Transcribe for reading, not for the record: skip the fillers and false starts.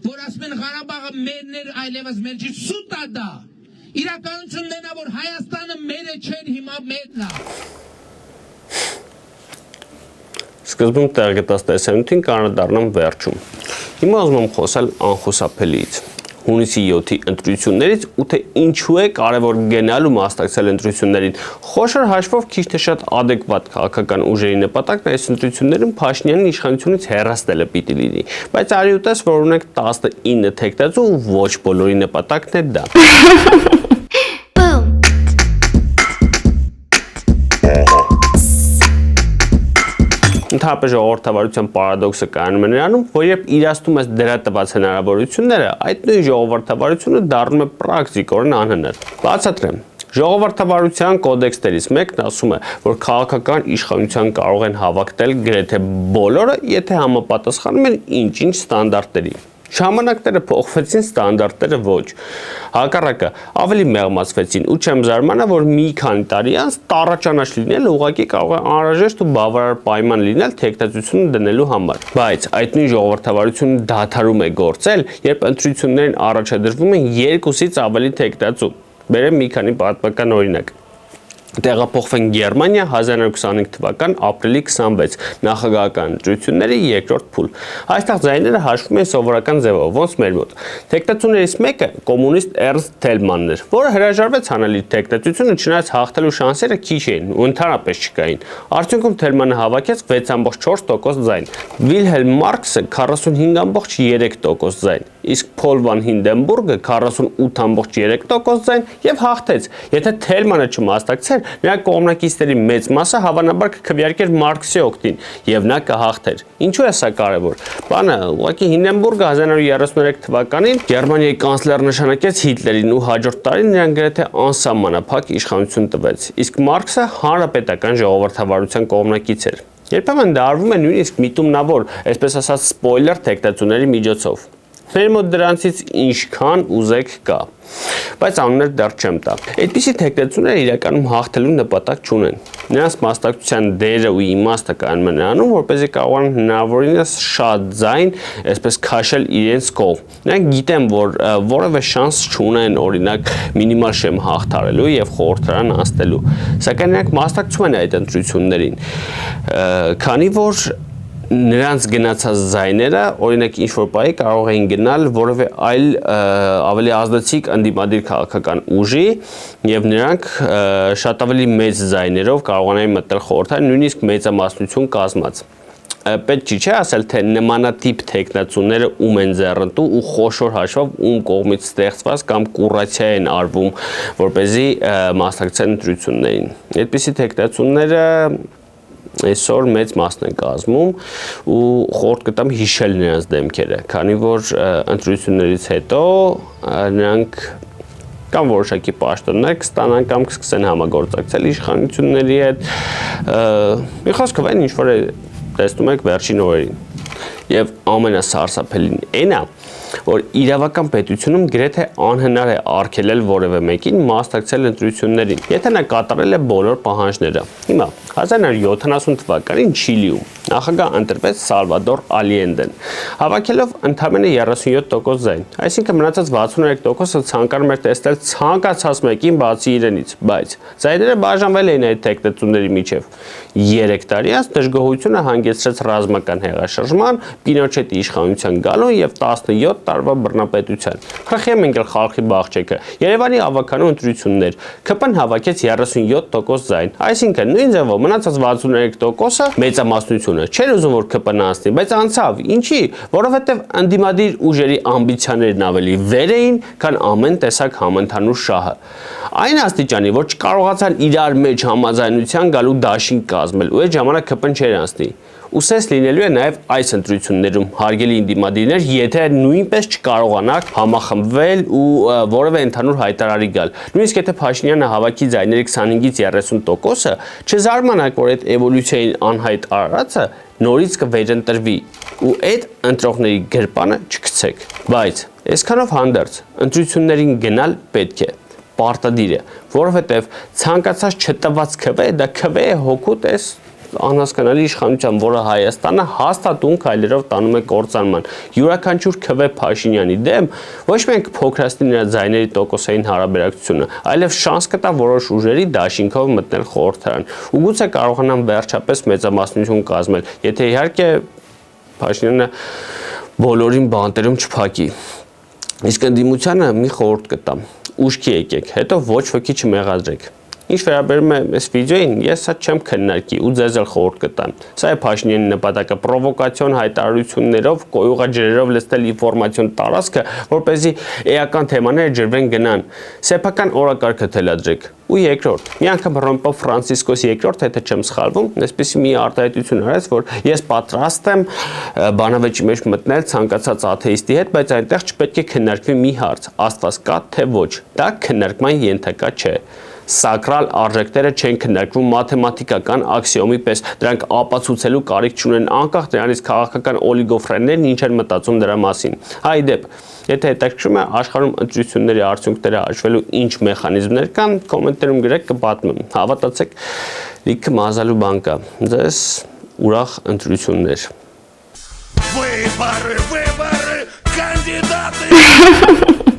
որ ասում են Ղարաբաղը մերն էր, այլևս մեր չի, սուտ է դա։ Իրականությունն է, որ Հայաստանը մերը չէր, հիմա մերն է։ Սկզբում տեղ գտած տեսանյութին կանրադառնամ վերջում։ Հիմա ուզում եմ խոսել անխուսափելիից։ Հունիսի 7-ի ընտրություններից ու թե ինչու է կարևոր գնալ ու մասնակցել ընտրություններին։ Խոշոր հաշվով քիչ թե շատ adekvat քաղաքական ուժերի նպատակն այս ընտրություններում Փաշինյանին իշխանությունից հեռացնելը պիտի լինի։ Բայց արի ուտես, որ ունենք 19 թեկտածու ու ոչ բոլորի նպատակն է դա։ Ընդհանրապես ժողովրդավարության պարադոքսը կայանում է նրանում, որ երբ իրացնում ես դրա տված հնարավորությունները, այդ նույն ժողովրդավարությունը դառնում է պրակտիկորեն անհնար։ Բացատրեմ։ Ժողովրդավարության կոդեքսներից մեկն ասում է, որ քաղաքական իշխանության կարող են հավակնել գրեթե բոլորը, եթե համապատասխանում են ինչ-ինչ ստանդարտների։ Ժամանակները փոխվեցին, ստանդարտները ոչ։ Հակառակը ավելի մեղմացվեցին ու չեմ զարմանա, որ մի քանի տարի անց տառաճանաչ լինելը ուղղակի կարող է անհրաժեշտ ու բավարար պայման լինել թեկտածությունը դնելու համար։ Բայց այդ նույն ժողովրդավարությունը դադարում է գործել, երբ ընտրություններին առաջադրվում են 2-ից ավելի թեկտածու։ Բերեմ մի քանի պատմական օրինակ։ Տեղափոխվեն Գերմանիա 1925 թվական ապրիլի 26 նախագահական ընտրությունների երկրորդ փուլ։ Այստեղ ձայները հաշվում են սովորական ձևով, ոնց մեր մոտ։ Թեկտածուներից մեկը կոմունիստ Էրնստ Թելմանն էր, որը հրաժարվեց հանել թեկտածությունը, չնայած հաղթելու շանսերը քիչ էին ու ընդհանրապես չկային։ Արդյունքում Թելմանը հավաքեց 6.4% ձայն, Վիլհելմ Մարքսը 45.3% ձայն, իսկ Փոլ վան Հինդենբուրգը 48.3% ձայն եւ հաղթեց։ Եթե Թելմանը չմասնակցեր, նրա կողմնակիցների մեծ մասը հավանաբար կքվեարկեր Մարքսի օգտին եւ նա կհաղթեր։ Ինչու է սա կարեւոր։ Բանը, ուղղակի Հինդենբուրգը 1933 թվականին Գերմանիայի կանցլեր նշանակեց Հիտլերին ու հաջորդ տարին նրան գրեթե անսահմանափակ իշխանություն տվեց։ Իսկ Մարքսը հանրապետական ժողովրդավարության կողմնակից էր։ Երբեմն դա արվում է նույնիսկ միտումնավոր, այսպես ասած սպոյլեր թեկտածուների միջոցով։ Մեր մոտ դրանցից ինչքան ուզեք կա, բայց անուններ դեռ չեմ տա։ Այդպիսի թեկտածուները իրականում հաղթելու նպատակ չունեն։ Նրանց մասնակցության դերը ու իմաստը կայանում է նրանում, որպեսզի կարողանան հնարավորինս շատ ձայն, այսպես քաշել իրենց կողմ։ Նրանք գիտեն, որ որևէ շանս չունեն, օրինակ, մինիմալ շեմ հաղթարելու եւ խորհրդարան անցնելու։ Սակայն նրանք մասնակցում են այդ ընտրություններին, քանի որ նրանց գնացած ձայները, օրինակ ինչ-որ բայի կարող էին գնալ որևէ այլ ավելի ազդեցիկ ընդդիմադիր քաղաքական ուժի եւ նրանք շատ ավելի մեծ ձայներով կարողանային մտնել խորհրդարան, նույնիսկ մեծամասնություն կազմած։ Պետք չի ասել, թե նմանատիպ թեկնածուները ում են ձեռնտու ու խոշոր հաշվով ում կողմից ստեղծված կամ կուրացիա են արվում, որպեսզի մասնակցեն ընտրություններին։ Այդպիսի թեկնածուները այսօր մեծ մասն են կազմում ու խորհուրդ կտամ հիշել նրանց դեմքերը, քանի որ ընտրություններից հետո նրանք կամ որոշակի պաշտոններ կստանան կամ կսկսեն համագործակցել իշխանությունների հետ։ Մի խոսքով այն ինչ-որ տեսնում եք վերջին օրերին։ Եվ ամենասարսափելին այն է, որ իրավական պետությունում գրեթե անհնար է արգելել որևէ մեկին մասնակցել ընտրություններին, եթե նա կատարել է բոլոր պահանջները։ Հիմա 1970 թվականին Չիլիում նախագահ ընտրվեց Սալվադոր Ալիենդեն, հավաքելով ընդամենը 37% ձայն, այսինքն մնացած 63%-ը ցանկանում էր տեսնել ցանկացած մեկին բացի իրենից, բայց ձայները բաժանվել էին այդ թեկնածուների միջև։ 3 տարի անց դժգոհությունը հանգեցրեց ռազմական հեղաշրջման, Պինոչետի իշխանության գալուն եւ 17 տարվա բռնապետության։ Խրխեմ ենք խալխի բաղջեկը։ Երևանի ավականու ընտրություններ։ ԿՊ-ն հավաքեց 37% ձայն, այսինքն նույն ձևով մնացած 63%-ը մեծամասնությունը չէր ուզում որ ԿՊ-ն անցնի, բայց անցավ։ Ինչի՞, որովհետեւ ընդդիմադիր ուժերի ամբիցիաներն ավելի վեր էին, քան ամեն տեսակ համընդհանուր շահը։ Այն աստիճանի, որ չկարողացան իրար մեջ համաձայնության գալու դաշինք կազմել, ու այդ ժամանակ ԿՊ-ն չէր անցնի։ Ուսես լինելու է նաև այս ընտրություններում հարգելի ինդիմադիրներ, եթե նույնպես չկարողանաք համախմբվել ու որևէ ընդհանուր հայտարարի գալ։ Նույնիսկ եթե Փաշինյանը հավաքի ձայների 25-ից 30%-ը, չզարմանաք, որ այդ էվոլյուցիային անհայտ արարածը նորից կվերընտրվի ու այդ ընտրողների գրպանը չգցեք։ Բայց այսքանով հանդերձ ընտրություններին գնալ պետք է, պարտադիր է, որովհետև ցանկացած չտված քվե դա քվե է հոգու տես անհասկանալի իշխանության, որը Հայաստանը հաստատուն քայլերով տանում է կործանման։ Յուրաքանչյուր քվե Փաշինյանի դեմ ոչ միայն կփոքրացնի նրա ձայների տոկոսային հարաբերակցությունը, այլև շանս կտա որոշ ուժերի դաշինքով մտնել խորհրդարան։ Ու գուցե կարողանան վերջապես մեծամասնություն կազմել, եթե իհարկե Փաշինյանը բոլորին բանտերում չփակի։ Իսկ ընդդիմությանը մի խորհուրդ կտամ. ուշքի եկեք, հետո ոչ ոքի չմեղադրեք։ Ինչ վերաբերում է այս վիդեոին, ես սա չեմ քննարկի ու ձեզ էլ խորհուրդ կտամ։ Սա է Փաշինյանի նպատակը պրովոկացիոն հայտարարություններով, կոյուղաջրերով լցնել ինֆորմացիոն տարածքը, որպեսզի էական թեմաները ջրվեն գնան։ Սեփական օրակարգը թելադրեք։ Ու երկրորդ, մի անգամ Ռոմպո Ֆրանցիսկոս երկրորդ, եթե չեմ սխալվում, այսպեսի մի արտահայտություն արեց, որ ես պատրաստ եմ բանավեճի մեջ մտնել ցանկացած աթեիստի հետ, բայց այնտեղ չպետք է քննարկվի մի հարց՝ Աստված կա թե ոչ։ Դա քննարկման ենթակա չէ։ Սակրալ արժեքները չեն քննարկվում մաթեմատիկական աքսիոմի պես, դրանք ապացուցելու կարիք չունեն, անկախ դրանից քաղաքական օլիգոֆրեններն ինչ են մտածում դրա մասին։ Ի դեպ, եթե հետաքրքրում է աշխարհում ընտրությունների արդյունքները հաշվելու ինչ մեխանիզմներ կան, կոմենտներում գրեք, կպատմեմ։ Հավատացեք, լիքը մազալու բան կա։ Ձեզ ուրախ ընտրություններ։ Выборы, кандидаты!